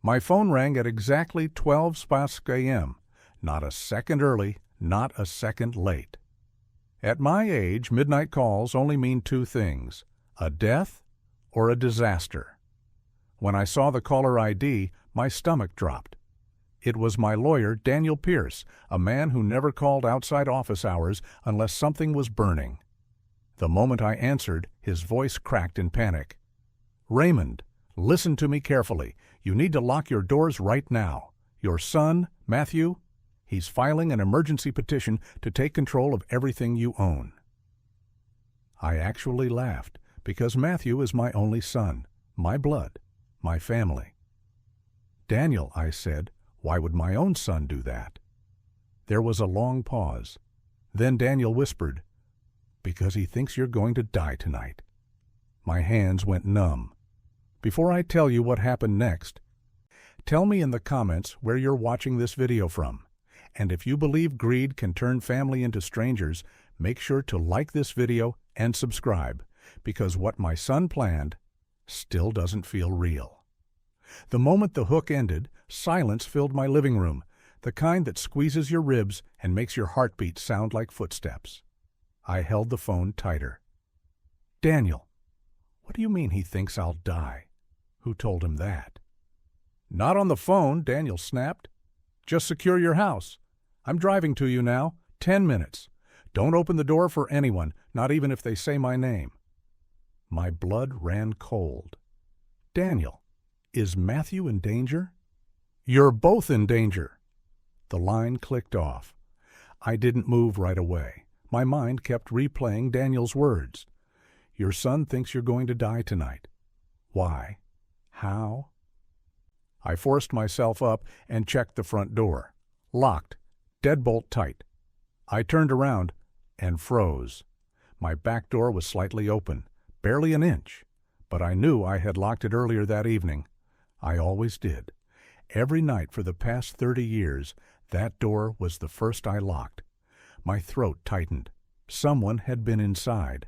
My phone rang at exactly 12 a.m., not a second early, not a second late. At my age, midnight calls only mean two things: a death or a disaster. When I saw the caller ID, my stomach dropped. It was my lawyer, Daniel Pierce, a man who never called outside office hours unless something was burning. The moment I answered, his voice cracked in panic. "Raymond, listen to me carefully. You need to lock your doors right now. Your son, Matthew, he's filing an emergency petition to take control of everything you own." I actually laughed because Matthew is my only son, my blood, my family. "Daniel," I said, "why would my own son do that?" There was a long pause. Then Daniel whispered, "Because he thinks you're going to die tonight." My hands went numb. Before I tell you what happened next, tell me in the comments where you're watching this video from. And if you believe greed can turn family into strangers, make sure to like this video and subscribe, because what my son planned still doesn't feel real. The moment the hook ended, silence filled my living room, the kind that squeezes your ribs and makes your heartbeat sound like footsteps. I held the phone tighter. "Daniel, what do you mean he thinks I'll die? Who told him that?" "Not on the phone," Daniel snapped. "Just secure your house. I'm driving to you now. 10 minutes. Don't open the door for anyone, not even if they say my name." My blood ran cold. "Daniel, is Matthew in danger?" "You're both in danger." The line clicked off. I didn't move right away. My mind kept replaying Daniel's words. "Your son thinks you're going to die tonight. Why? How?" I forced myself up and checked the front door. Locked, deadbolt tight. I turned around and froze. My back door was slightly open, barely an inch, but I knew I had locked it earlier that evening. I always did. Every night for the past 30 years, that door was the first I locked. My throat tightened. Someone had been inside.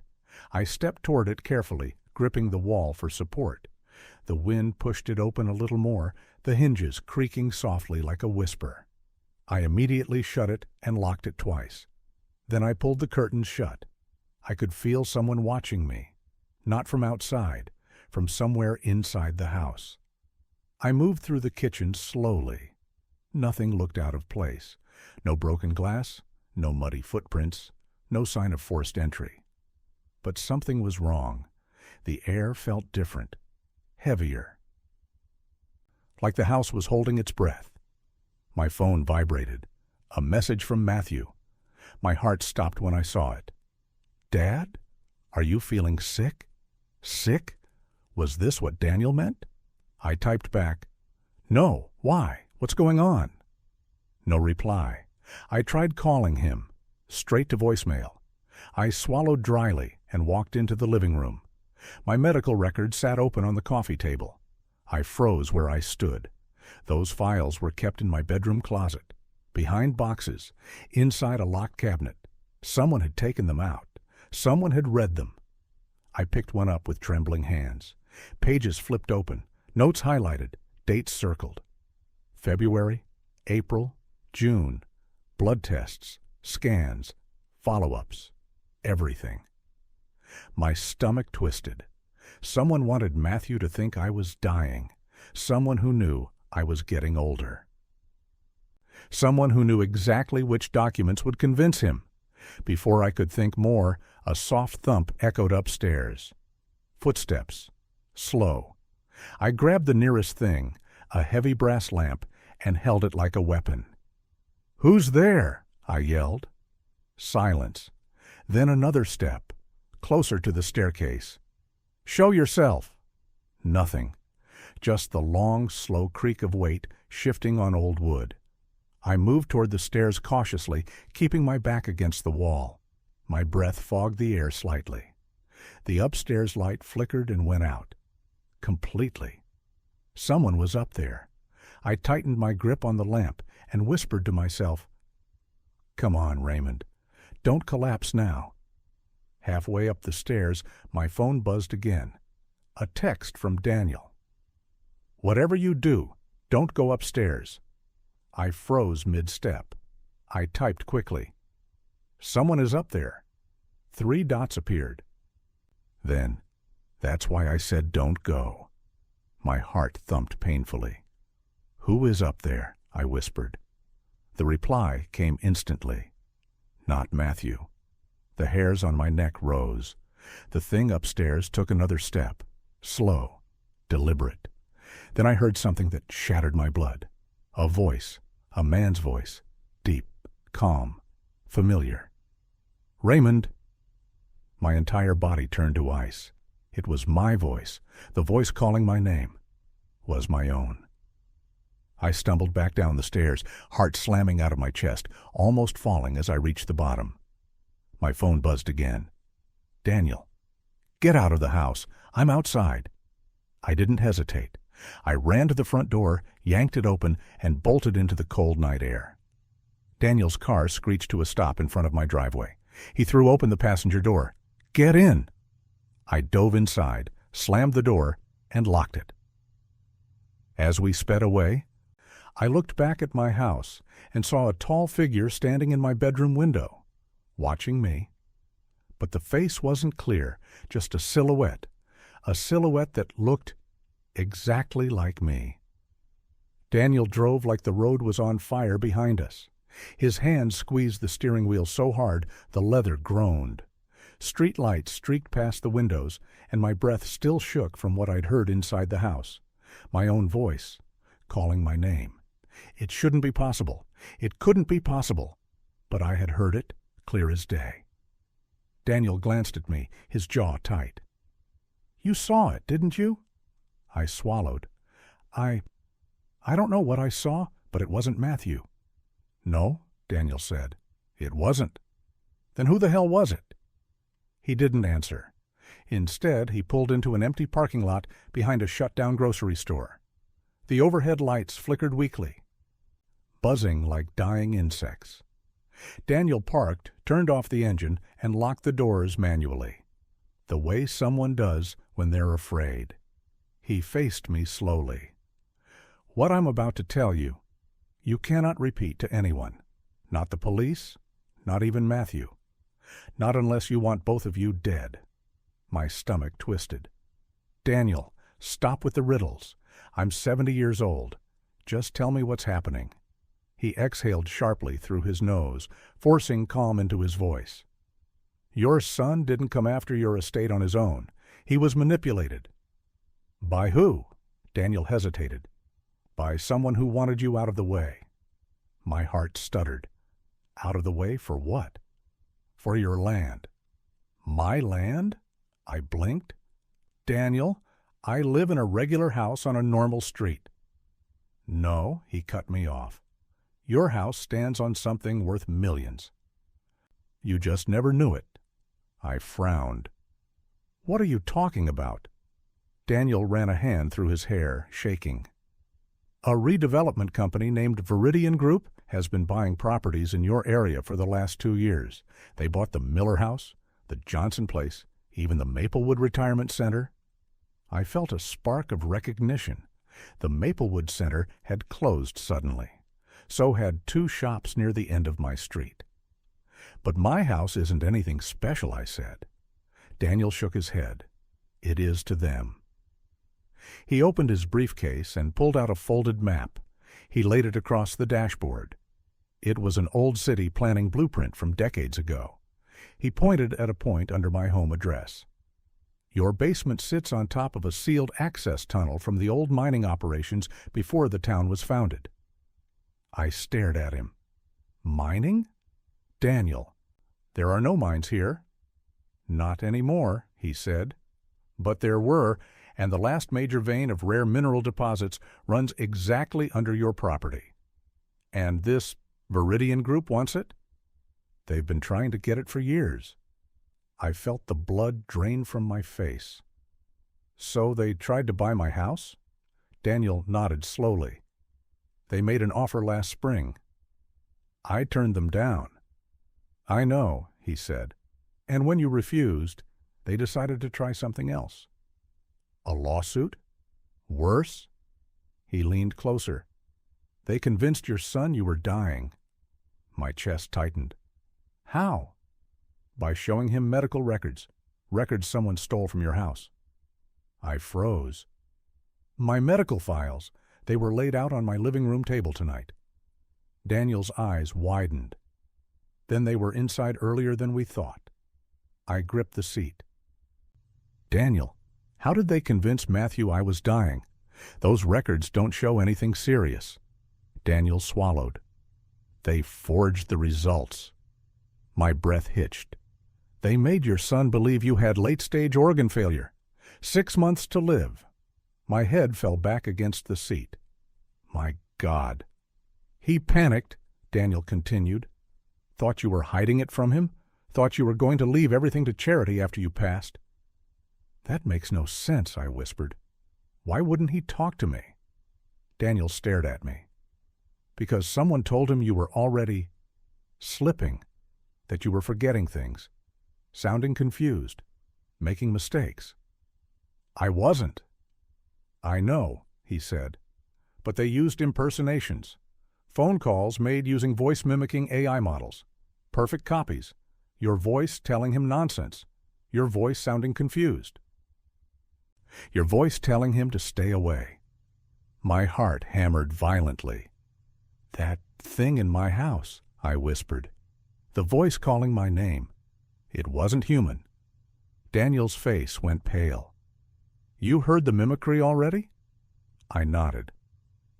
I stepped toward it carefully, gripping the wall for support. The wind pushed it open a little more, the hinges creaking softly like a whisper. I immediately shut it and locked it twice. Then I pulled the curtains shut. I could feel someone watching me. Not from outside, from somewhere inside the house. I moved through the kitchen slowly. Nothing looked out of place. No broken glass, no muddy footprints, no sign of forced entry. But something was wrong. The air felt different, heavier. Like the house was holding its breath. My phone vibrated. A message from Matthew. My heart stopped when I saw it. "Dad, are you feeling sick?" Sick? Was this what Daniel meant? I typed back, "No, why? What's going on?" No reply. I tried calling him, straight to voicemail. I swallowed dryly and walked into the living room. My medical record sat open on the coffee table. I froze where I stood. Those files were kept in my bedroom closet, behind boxes, inside a locked cabinet. Someone had taken them out. Someone had read them. I picked one up with trembling hands. Pages flipped open, notes highlighted, dates circled. February, April, June, blood tests, scans, follow-ups, everything. My stomach twisted. Someone wanted Matthew to think I was dying. Someone who knew I was getting older. Someone who knew exactly which documents would convince him. Before I could think more, a soft thump echoed upstairs. Footsteps. Slow. I grabbed the nearest thing, a heavy brass lamp, and held it like a weapon. "Who's there?" I yelled. Silence. Then another step, closer to the staircase. "Show yourself." Nothing. Just the long, slow creak of weight shifting on old wood. I moved toward the stairs cautiously, keeping my back against the wall. My breath fogged the air slightly. The upstairs light flickered and went out. Completely. Someone was up there. I tightened my grip on the lamp and whispered to myself, "Come on, Raymond. Don't collapse now." Halfway up the stairs, my phone buzzed again. A text from Daniel. "Whatever you do, Don't go upstairs. I froze mid-step. I typed quickly. Someone is up there. 3 dots appeared. Then, that's why I said don't go. My heart thumped painfully. Who is up there? I whispered. The reply came instantly. Not Matthew. The hairs on my neck rose. The thing upstairs took another step. Slow. Deliberate. Then I heard something that shattered my blood. A voice. A man's voice. Deep. Calm. Familiar. Raymond! My entire body turned to ice. It was my voice. The voice calling my name was my own. I stumbled back down the stairs, heart slamming out of my chest, almost falling as I reached the bottom. My phone buzzed again. Daniel. Get out of the house. I'm outside. I didn't hesitate. I ran to the front door, yanked it open, and bolted into the cold night air. Daniel's car screeched to a stop in front of my driveway. He threw open the passenger door. Get in! I dove inside, slammed the door, and locked it. As we sped away, I looked back at my house and saw a tall figure standing in my bedroom window, watching me. But the face wasn't clear, just a silhouette that looked exactly like me. Daniel drove like the road was on fire behind us. His hand squeezed the steering wheel so hard the leather groaned. Street lights streaked past the windows, and my breath still shook from what I'd heard inside the house. My own voice, calling my name. It shouldn't be possible. It couldn't be possible. But I had heard it, clear as day. Daniel glanced at me, his jaw tight. You saw it, didn't you? I swallowed. I don't know what I saw, but it wasn't Matthew. No, Daniel said. It wasn't. Then who the hell was it? He didn't answer. Instead, he pulled into an empty parking lot behind a shut-down grocery store. The overhead lights flickered weakly, buzzing like dying insects. Daniel parked, turned off the engine, and locked the doors manually, the way someone does when they're afraid. He faced me slowly. What I'm about to tell you, you cannot repeat to anyone. Not the police, not even Matthew. Not unless you want both of you dead. My stomach twisted. Daniel, stop with the riddles. I'm 70 years old. Just tell me what's happening. He exhaled sharply through his nose, forcing calm into his voice. Your son didn't come after your estate on his own. He was manipulated. By who? Daniel hesitated. By someone who wanted you out of the way. My heart stuttered. Out of the way for what? For your land. My land? I blinked. Daniel, I live in a regular house on a normal street. No, he cut me off. Your house stands on something worth millions. You just never knew it. I frowned. What are you talking about? Daniel ran a hand through his hair, shaking. A redevelopment company named Viridian Group has been buying properties in your area for the last 2 years. They bought the Miller House, the Johnson Place, even the Maplewood Retirement Center. I felt a spark of recognition. The Maplewood Center had closed suddenly. So had 2 shops near the end of my street. But my house isn't anything special, I said. Daniel shook his head. It is to them. He opened his briefcase and pulled out a folded map. He laid it across the dashboard. It was an old city planning blueprint from decades ago. He pointed at a point under my home address. Your basement sits on top of a sealed access tunnel from the old mining operations before the town was founded. I stared at him. Mining? Daniel, there are no mines here. Not anymore, he said. But there were, and the last major vein of rare mineral deposits runs exactly under your property. And this Viridian Group wants it? They've been trying to get it for years. I felt the blood drain from my face. So they tried to buy my house? Daniel nodded slowly. They made an offer last spring. I turned them down. I know, he said. And when you refused, they decided to try something else. A lawsuit? Worse? He leaned closer. They convinced your son you were dying. My chest tightened. How? By showing him medical records. Records someone stole from your house. I froze. My medical files. They were laid out on my living room table tonight. Daniel's eyes widened. Then they were inside earlier than we thought. I gripped the seat. Daniel, how did they convince Matthew I was dying? Those records don't show anything serious. Daniel swallowed. They forged the results. My breath hitched. They made your son believe you had late-stage organ failure. 6 months to live. My head fell back against the seat. My God. He panicked, Daniel continued. Thought you were hiding it from him? Thought you were going to leave everything to charity after you passed? That makes no sense, I whispered. Why wouldn't he talk to me? Daniel stared at me. Because someone told him you were already slipping, that you were forgetting things, sounding confused, making mistakes. I wasn't. I know, he said, but they used impersonations, phone calls made using voice-mimicking AI models, perfect copies, your voice telling him nonsense, your voice sounding confused, your voice telling him to stay away. My heart hammered violently. That thing in my house, I whispered. The voice calling my name. It wasn't human. Daniel's face went pale. You heard the mimicry already? I nodded.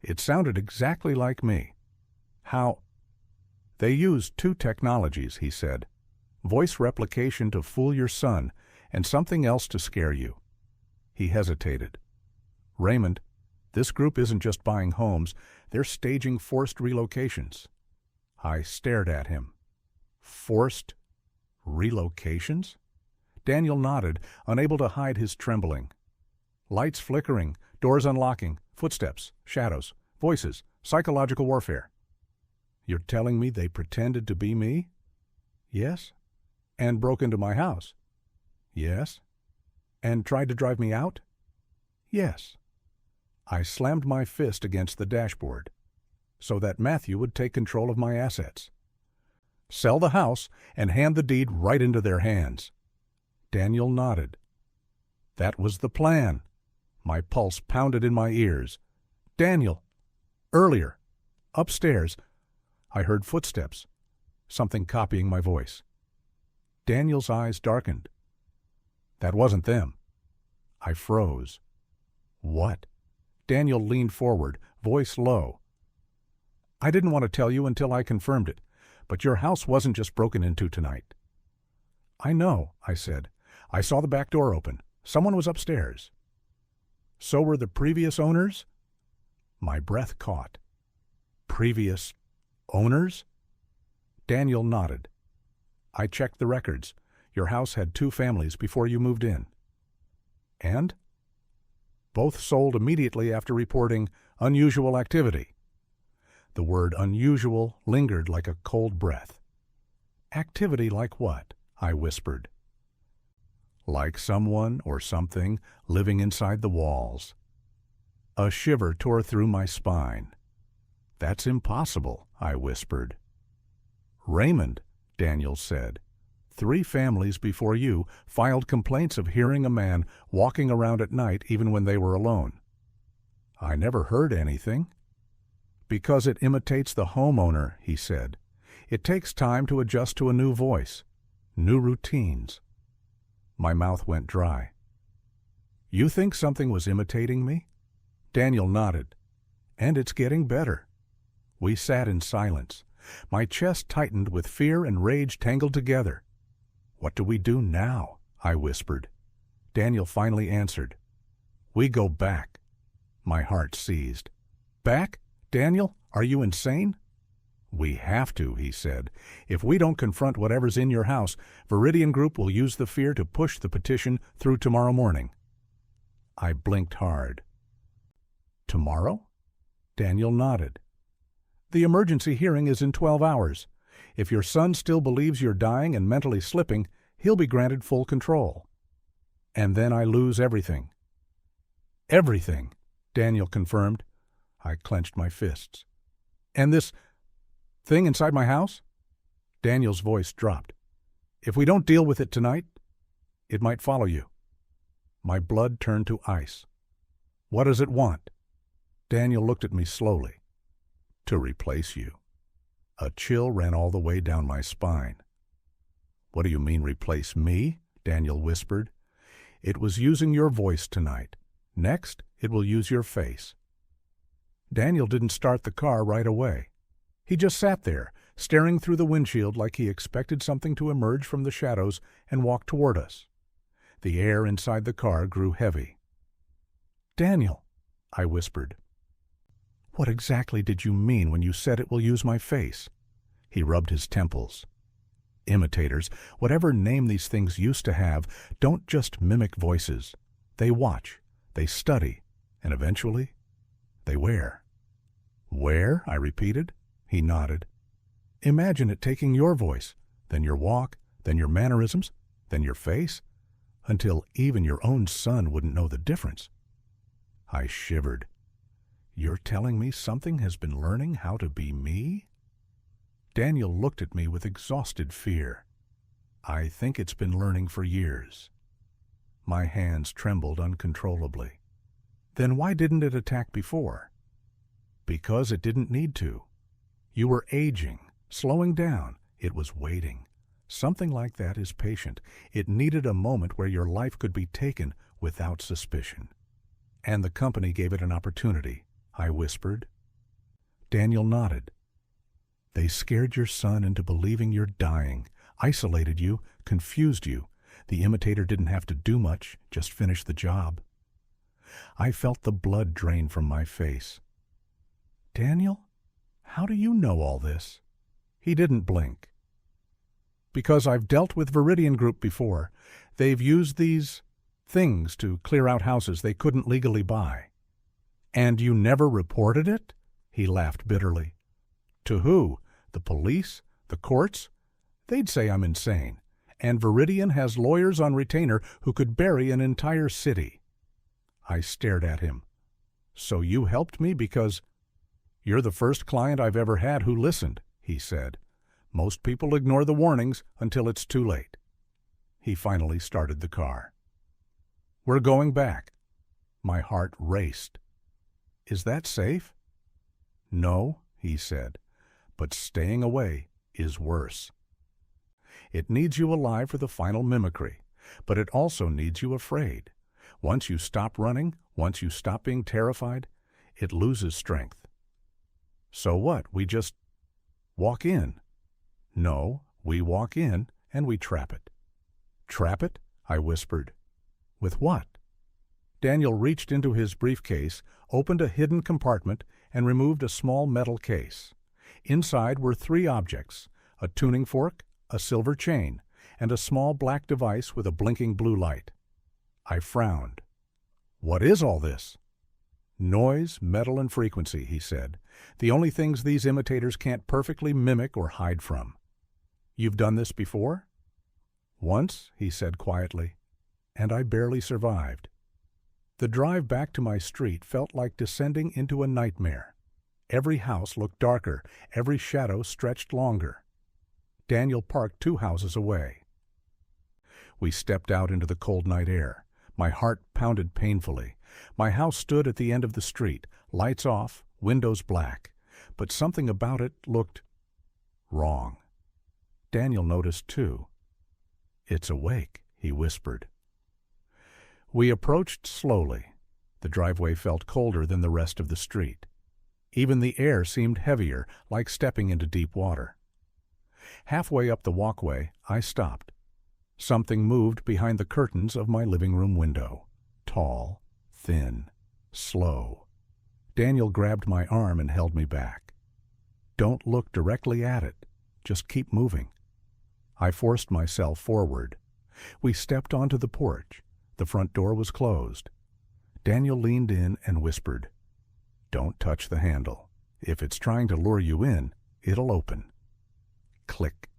It sounded exactly like me. How? They used 2 technologies, he said. Voice replication to fool your son, and something else to scare you. He hesitated. Raymond, this group isn't just buying homes, they're staging forced relocations. I stared at him. Forced relocations? Daniel nodded, unable to hide his trembling. Lights flickering, doors unlocking, footsteps, shadows, voices, psychological warfare. You're telling me they pretended to be me? Yes. And broke into my house? Yes. And tried to drive me out? Yes. I slammed my fist against the dashboard so that Matthew would take control of my assets. Sell the house and hand the deed right into their hands. Daniel nodded. That was the plan. My pulse pounded in my ears. Daniel! Earlier. Upstairs. I heard footsteps. Something copying my voice. Daniel's eyes darkened. That wasn't them. I froze. What? Daniel leaned forward, voice low. I didn't want to tell you until I confirmed it, but your house wasn't just broken into tonight. I know, I said. I saw the back door open. Someone was upstairs. So were the previous owners? My breath caught. Previous owners? Daniel nodded. I checked the records. Your house had 2 families before you moved in. And? Both sold immediately after reporting unusual activity. The word unusual lingered like a cold breath. Activity like what? I whispered. Like someone or something living inside the walls. A shiver tore through my spine. That's impossible, I whispered. Raymond, Daniel said, 3 families before you filed complaints of hearing a man walking around at night even when they were alone. I never heard anything. Because it imitates the homeowner, he said. It takes time to adjust to a new voice, new routines. My mouth went dry. You think something was imitating me? Daniel nodded. And it's getting better. We sat in silence. My chest tightened with fear and rage tangled together. What do we do now? I whispered. Daniel finally answered. We go back. My heart seized. Back? Daniel, are you insane? We have to, he said. If we don't confront whatever's in your house, Viridian Group will use the fear to push the petition through tomorrow morning. I blinked hard. Tomorrow? Daniel nodded. The emergency hearing is in 12 hours. If your son still believes you're dying and mentally slipping, he'll be granted full control. And then I lose everything. Everything, Daniel confirmed. I clenched my fists. And this thing inside my house? Daniel's voice dropped. If we don't deal with it tonight, it might follow you. My blood turned to ice. What does it want? Daniel looked at me slowly. To replace you. A chill ran all the way down my spine. What do you mean, replace me? Daniel whispered. It was using your voice tonight. Next, it will use your face. Daniel didn't start the car right away. He just sat there, staring through the windshield like he expected something to emerge from the shadows and walk toward us. The air inside the car grew heavy. Daniel, I whispered. What exactly did you mean when you said it will use my face? He rubbed his temples. Imitators, whatever name these things used to have, don't just mimic voices. They watch, they study, and eventually, they wear. Wear? I repeated. He nodded. Imagine it taking your voice, then your walk, then your mannerisms, then your face, until even your own son wouldn't know the difference. I shivered. You're telling me something has been learning how to be me? Daniel looked at me with exhausted fear. I think it's been learning for years. My hands trembled uncontrollably. Then why didn't it attack before? Because it didn't need to. You were aging, slowing down. It was waiting. Something like that is patient. It needed a moment where your life could be taken without suspicion. And the company gave it an opportunity, I whispered. Daniel nodded. They scared your son into believing you're dying, isolated you, confused you. The imitator didn't have to do much, just finish the job. I felt the blood drain from my face. Daniel, how do you know all this? He didn't blink. Because I've dealt with Viridian Group before. They've used these things to clear out houses they couldn't legally buy. And you never reported it? He laughed bitterly. To who? The police? The courts? They'd say I'm insane. And Viridian has lawyers on retainer who could bury an entire city. I stared at him. So you helped me because... You're the first client I've ever had who listened, he said. Most people ignore the warnings until it's too late. He finally started the car. We're going back. My heart raced. Is that safe? No, he said, but staying away is worse. It needs you alive for the final mimicry, but it also needs you afraid. Once you stop running, once you stop being terrified, it loses strength. So what? We just walk in? No, we walk in and we trap it. Trap it? I whispered. With what? Daniel reached into his briefcase, opened a hidden compartment, and removed a small metal case. Inside were 3 objects, a tuning fork, a silver chain, and a small black device with a blinking blue light. I frowned. What is all this? Noise, metal, and frequency, he said. The only things these imitators can't perfectly mimic or hide from. You've done this before? Once, he said quietly, and I barely survived. The drive back to my street felt like descending into a nightmare. Every house looked darker, every shadow stretched longer. Daniel parked 2 houses away. We stepped out into the cold night air. My heart pounded painfully. My house stood at the end of the street, lights off, windows black, but something about it looked wrong. Daniel noticed too. It's awake, he whispered. We approached slowly. The driveway felt colder than the rest of the street. Even the air seemed heavier, like stepping into deep water. Halfway up the walkway, I stopped. Something moved behind the curtains of my living room window. Tall, thin, slow. Daniel grabbed my arm and held me back. Don't look directly at it. Just keep moving. I forced myself forward. We stepped onto the porch. The front door was closed. Daniel leaned in and whispered, "Don't touch the handle. If it's trying to lure you in, it'll open." Click.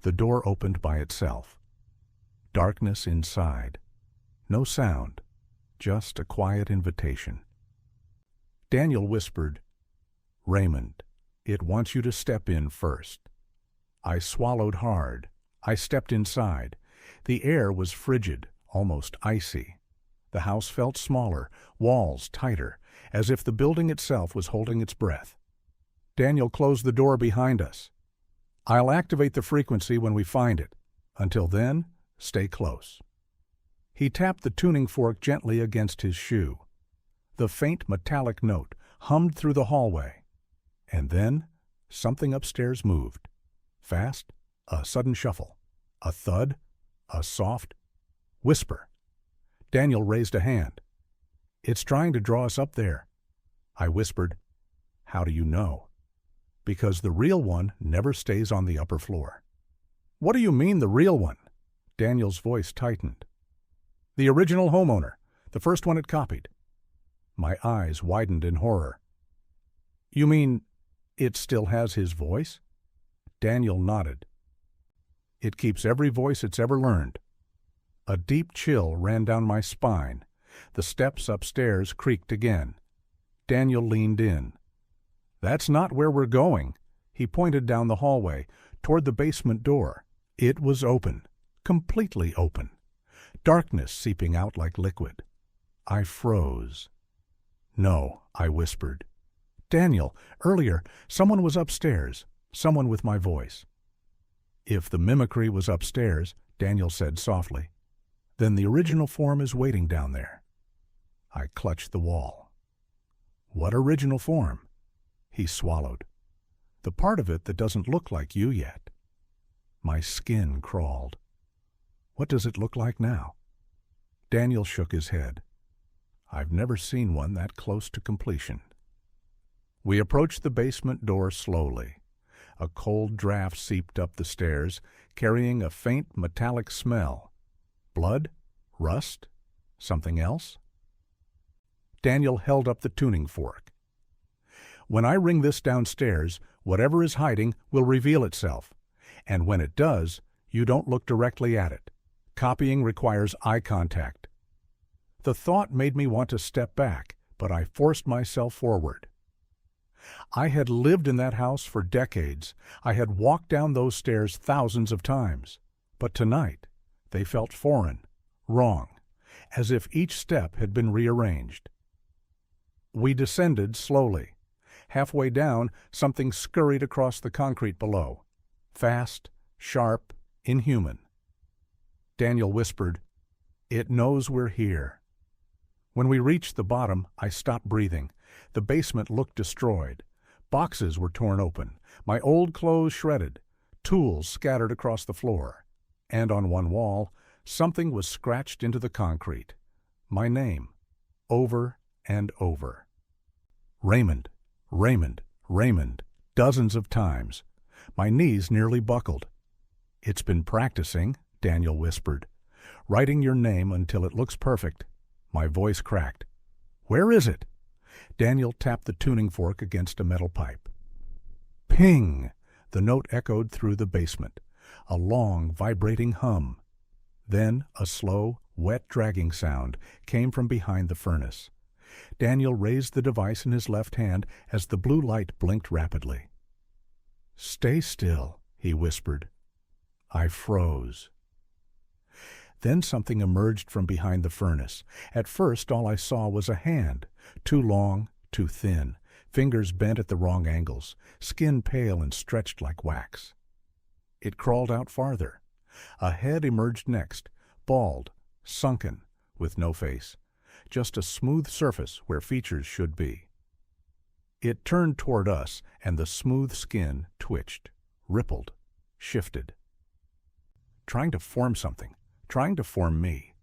The door opened by itself. Darkness inside. No sound, just a quiet invitation. Daniel whispered, "Raymond, it wants you to step in first." I swallowed hard. I stepped inside. The air was frigid, almost icy. The house felt smaller, walls tighter, as if the building itself was holding its breath. Daniel closed the door behind us. "I'll activate the frequency when we find it. Until then, stay close." He tapped the tuning fork gently against his shoe. The faint metallic note hummed through the hallway. And then something upstairs moved. Fast, a sudden shuffle, a thud, a soft whisper. Daniel raised a hand. "It's trying to draw us up there." I whispered, "How do you know?" "Because the real one never stays on the upper floor." "What do you mean, the real one?" Daniel's voice tightened. "The original homeowner, the first one it copied." My eyes widened in horror. "You mean it still has his voice?" Daniel nodded. "It keeps every voice it's ever learned." A deep chill ran down my spine. The steps upstairs creaked again. Daniel leaned in. "That's not where we're going." He pointed down the hallway, toward the basement door. It was open, completely open. Darkness seeping out like liquid. I froze. "No," I whispered. "Daniel, earlier, someone was upstairs, someone with my voice." "If the mimicry was upstairs," Daniel said softly, "then the original form is waiting down there." I clutched the wall. "What original form?" He swallowed. "The part of it that doesn't look like you yet." My skin crawled. "What does it look like now?" Daniel shook his head. "I've never seen one that close to completion." We approached the basement door slowly. A cold draft seeped up the stairs, carrying a faint metallic smell. Blood? Rust? Something else? Daniel held up the tuning fork. "When I ring this downstairs, whatever is hiding will reveal itself. And when it does, you don't look directly at it. Copying requires eye contact." The thought made me want to step back, but I forced myself forward. I had lived in that house for decades. I had walked down those stairs thousands of times. But tonight, they felt foreign, wrong, as if each step had been rearranged. We descended slowly. Halfway down, something scurried across the concrete below. Fast, sharp, inhuman. Daniel whispered, "It knows we're here." When we reached the bottom, I stopped breathing. The basement looked destroyed. Boxes were torn open, my old clothes shredded, tools scattered across the floor. And on one wall, something was scratched into the concrete. My name, over and over. Raymond, Raymond, Raymond, dozens of times. My knees nearly buckled. "It's been practicing," Daniel whispered. "Writing your name until it looks perfect." My voice cracked. "Where is it?" Daniel tapped the tuning fork against a metal pipe. Ping! The note echoed through the basement. A long, vibrating hum. Then a slow, wet dragging sound came from behind the furnace. Daniel raised the device in his left hand as the blue light blinked rapidly. "Stay still," he whispered. I froze. Then something emerged from behind the furnace. At first all I saw was a hand, too long, too thin, fingers bent at the wrong angles, skin pale and stretched like wax. It crawled out farther. A head emerged next, bald, sunken, with no face, just a smooth surface where features should be. It turned toward us, and the smooth skin twitched, rippled, shifted. Trying to form something. Trying to form me.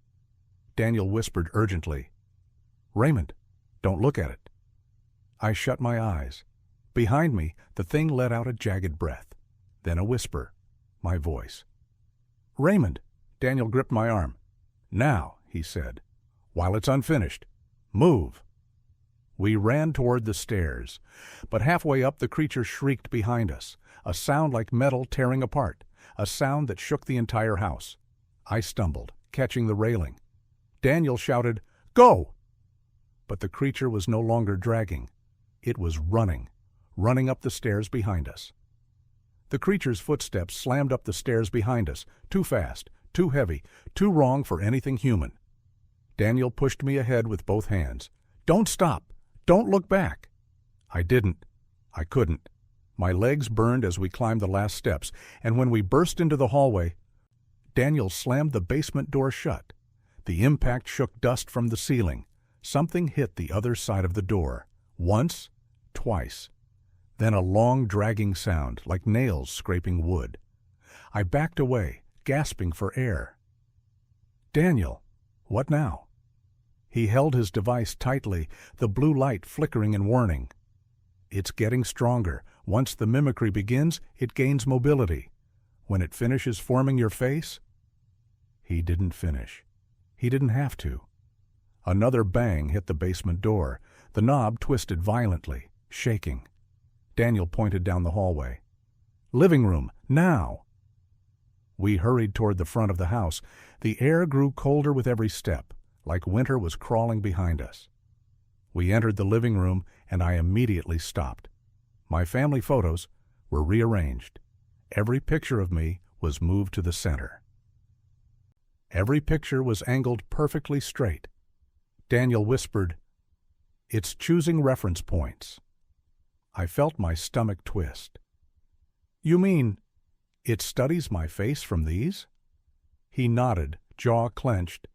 Daniel whispered urgently, "Raymond, don't look at it." I shut my eyes. Behind me, the thing let out a jagged breath. Then a whisper. My voice. "Raymond!" Daniel gripped my arm. "Now," he said, "while it's unfinished. Move." We ran toward the stairs. But halfway up, the creature shrieked behind us. A sound like metal tearing apart. A sound that shook the entire house. I stumbled, catching the railing. Daniel shouted, "Go!" But the creature was no longer dragging. It was running up the stairs behind us. The creature's footsteps slammed up the stairs behind us, too fast, too heavy, too wrong for anything human. Daniel pushed me ahead with both hands. "Don't stop! Don't look back!" I didn't. I couldn't. My legs burned as we climbed the last steps, and when we burst into the hallway, Daniel slammed the basement door shut. The impact shook dust from the ceiling. Something hit the other side of the door. Once, twice. Then a long, dragging sound, like nails scraping wood. I backed away, gasping for air. "Daniel, what now?" He held his device tightly, the blue light flickering in warning. "It's getting stronger. Once the mimicry begins, it gains mobility. When it finishes forming your face..." He didn't finish. He didn't have to. Another bang hit the basement door. The knob twisted violently, shaking. Daniel pointed down the hallway. "Living room, now!" We hurried toward the front of the house. The air grew colder with every step, like winter was crawling behind us. We entered the living room, and I immediately stopped. My family photos were rearranged. Every picture of me was moved to the center. Every picture was angled perfectly straight. Daniel whispered, "It's choosing reference points." I felt my stomach twist. "You mean it studies my face from these?" He nodded, jaw clenched.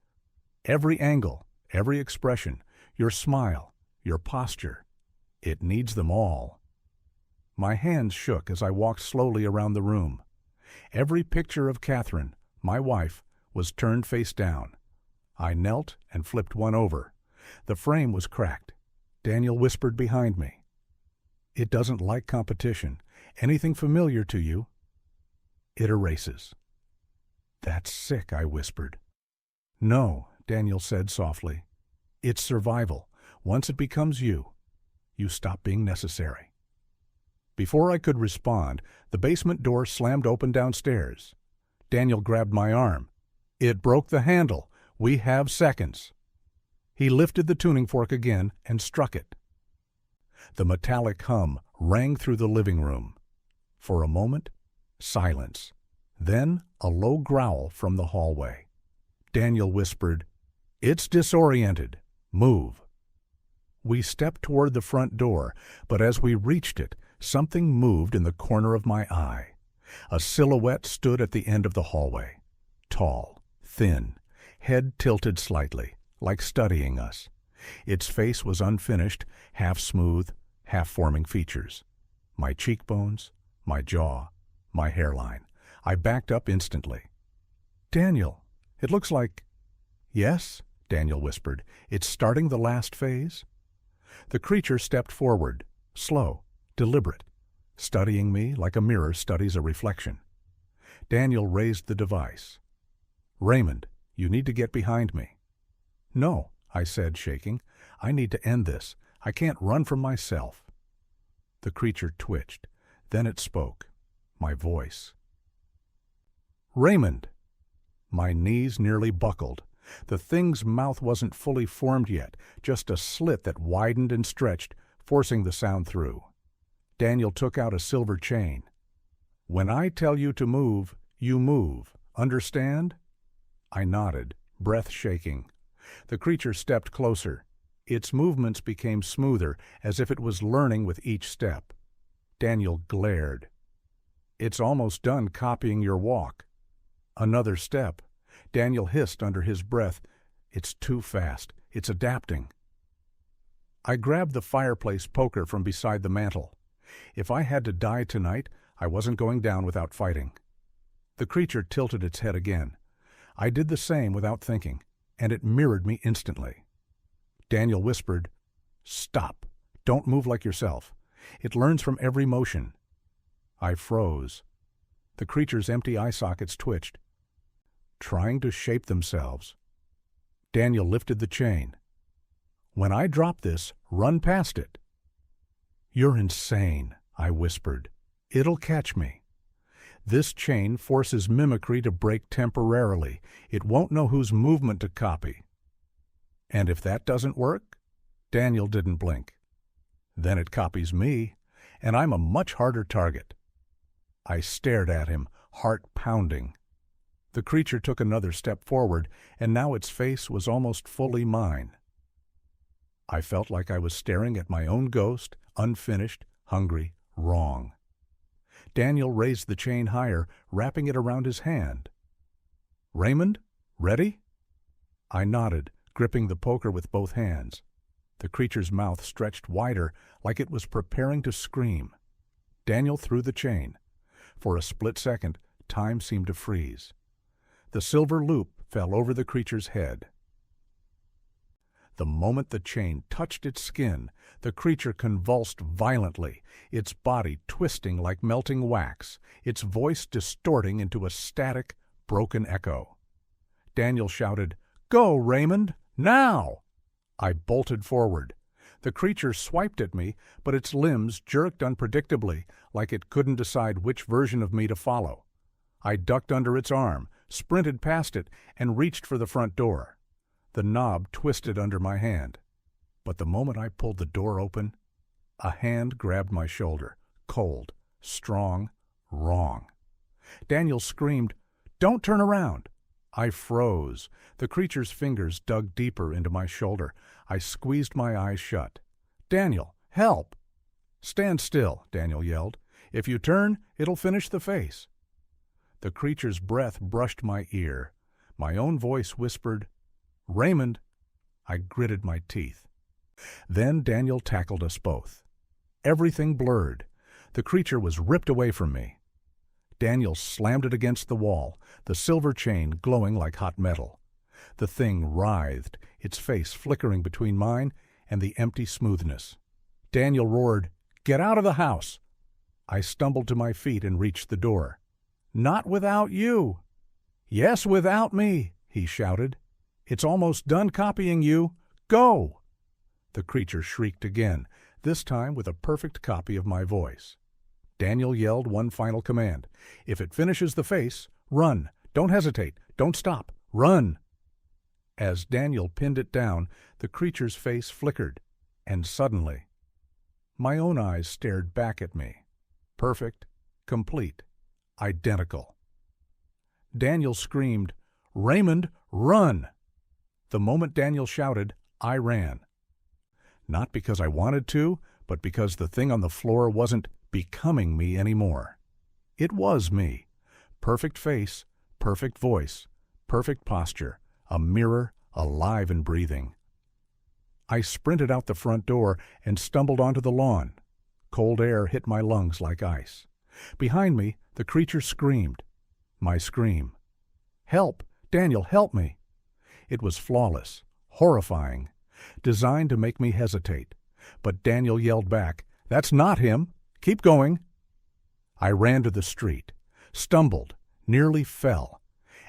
"Every angle, every expression, your smile, your posture. It needs them all." My hands shook as I walked slowly around the room. Every picture of Catherine, my wife, was turned face down. I knelt and flipped one over. The frame was cracked. Daniel whispered behind me, "It doesn't like competition. Anything familiar to you, it erases." "That's sick," I whispered. "No," Daniel said softly. "It's survival. Once it becomes you, you stop being necessary." Before I could respond, the basement door slammed open downstairs. Daniel grabbed my arm. "It broke the handle. We have seconds." He lifted the tuning fork again and struck it. The metallic hum rang through the living room. For a moment, silence. Then a low growl from the hallway. Daniel whispered, "It's disoriented. Move." We stepped toward the front door, but as we reached it, something moved in the corner of my eye. A silhouette stood at the end of the hallway. Tall, thin, head tilted slightly, like studying us. Its face was unfinished, half smooth, half forming features. My cheekbones, my jaw, my hairline. I backed up instantly. "Daniel, it looks like..." "Yes," Daniel whispered. "It's starting the last phase." The creature stepped forward, slow, deliberate, studying me like a mirror studies a reflection. Daniel raised the device. "Raymond, you need to get behind me." "No," I said, shaking. "I need to end this. I can't run from myself." The creature twitched. Then it spoke. My voice. "Raymond!" My knees nearly buckled. The thing's mouth wasn't fully formed yet, just a slit that widened and stretched, forcing the sound through. Daniel took out a silver chain. "When I tell you to move, you move. Understand?" I nodded, breath shaking. The creature stepped closer. Its movements became smoother, as if it was learning with each step. Daniel glared. "It's almost done copying your walk." Another step. Daniel hissed under his breath. "It's too fast. It's adapting." I grabbed the fireplace poker from beside the mantel. If I had to die tonight, I wasn't going down without fighting. The creature tilted its head again. I did the same without thinking, and it mirrored me instantly. Daniel whispered, "Stop. Don't move like yourself. It learns from every motion." I froze. The creature's empty eye sockets twitched, trying to shape themselves. Daniel lifted the chain. "When I drop this, run past it." "You're insane," I whispered. "It'll catch me." This chain forces mimicry to break temporarily. It won't know whose movement to copy. And if that doesn't work? Daniel didn't blink. Then it copies me, and I'm a much harder target. I stared at him, heart pounding. The creature took another step forward, and now its face was almost fully mine. I felt like I was staring at my own ghost, unfinished, hungry, wrong. Daniel raised the chain higher, wrapping it around his hand. "Raymond, ready?" I nodded, gripping the poker with both hands. The creature's mouth stretched wider, like it was preparing to scream. Daniel threw the chain. For a split second, time seemed to freeze. The silver loop fell over the creature's head. The moment the chain touched its skin, the creature convulsed violently, its body twisting like melting wax, its voice distorting into a static, broken echo. Daniel shouted, "Go, Raymond! Now!" I bolted forward. The creature swiped at me, but its limbs jerked unpredictably, like it couldn't decide which version of me to follow. I ducked under its arm, sprinted past it, and reached for the front door. The knob twisted under my hand. But the moment I pulled the door open, a hand grabbed my shoulder, cold, strong, wrong. Daniel screamed, "Don't turn around!" I froze. The creature's fingers dug deeper into my shoulder. I squeezed my eyes shut. "Daniel, help!" "Stand still," Daniel yelled. "If you turn, it'll finish the face." The creature's breath brushed my ear. My own voice whispered, "Raymond!" I gritted my teeth. Then Daniel tackled us both. Everything blurred. The creature was ripped away from me. Daniel slammed it against the wall, the silver chain glowing like hot metal. The thing writhed, its face flickering between mine and the empty smoothness. Daniel roared, "Get out of the house!" I stumbled to my feet and reached the door. "Not without you!" "Yes, without me!" he shouted. "It's almost done copying you. Go!" The creature shrieked again, this time with a perfect copy of my voice. Daniel yelled one final command. "If it finishes the face, run. Don't hesitate. Don't stop. Run!" As Daniel pinned it down, the creature's face flickered, and suddenly, my own eyes stared back at me. Perfect, complete, identical. Daniel screamed, "Raymond, run!" The moment Daniel shouted, I ran. Not because I wanted to, but because the thing on the floor wasn't becoming me anymore. It was me. Perfect face, perfect voice, perfect posture, a mirror, alive and breathing. I sprinted out the front door and stumbled onto the lawn. Cold air hit my lungs like ice. Behind me, the creature screamed. My scream. "Help! Daniel, help me!" It was flawless, horrifying, designed to make me hesitate. But Daniel yelled back, "That's not him! Keep going!" I ran to the street, stumbled, nearly fell,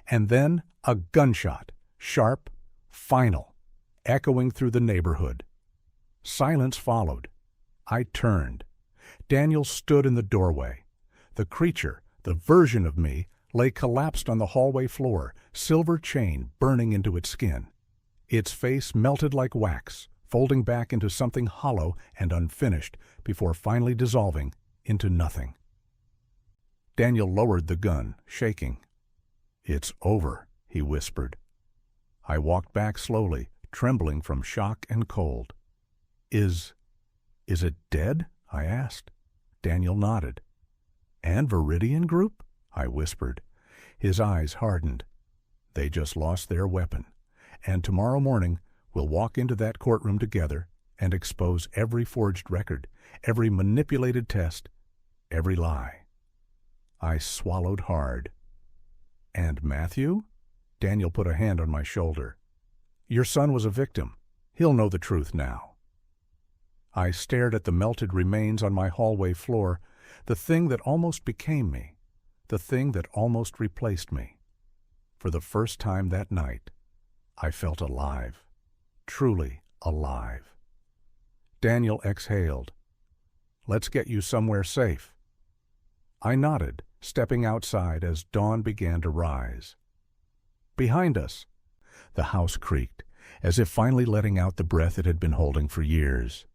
and then a gunshot, sharp, final, echoing through the neighborhood. Silence followed. I turned. Daniel stood in the doorway. The creature, the version of me, lay collapsed on the hallway floor, silver chain burning into its skin. Its face melted like wax, folding back into something hollow and unfinished before finally dissolving into nothing. Daniel lowered the gun, shaking. "It's over," he whispered. I walked back slowly, trembling from shock and cold. Is it dead?" I asked. Daniel nodded. "And Viridian Group?" I whispered. His eyes hardened. "They just lost their weapon. And tomorrow morning we'll walk into that courtroom together and expose every forged record, every manipulated test, every lie." I swallowed hard. "And Matthew?" Daniel put a hand on my shoulder. "Your son was a victim. He'll know the truth now." I stared at the melted remains on my hallway floor, the thing that almost became me, the thing that almost replaced me. For the first time that night, I felt alive, truly alive. Daniel exhaled. "Let's get you somewhere safe." I nodded, stepping outside as dawn began to rise. Behind us, the house creaked, as if finally letting out the breath it had been holding for years.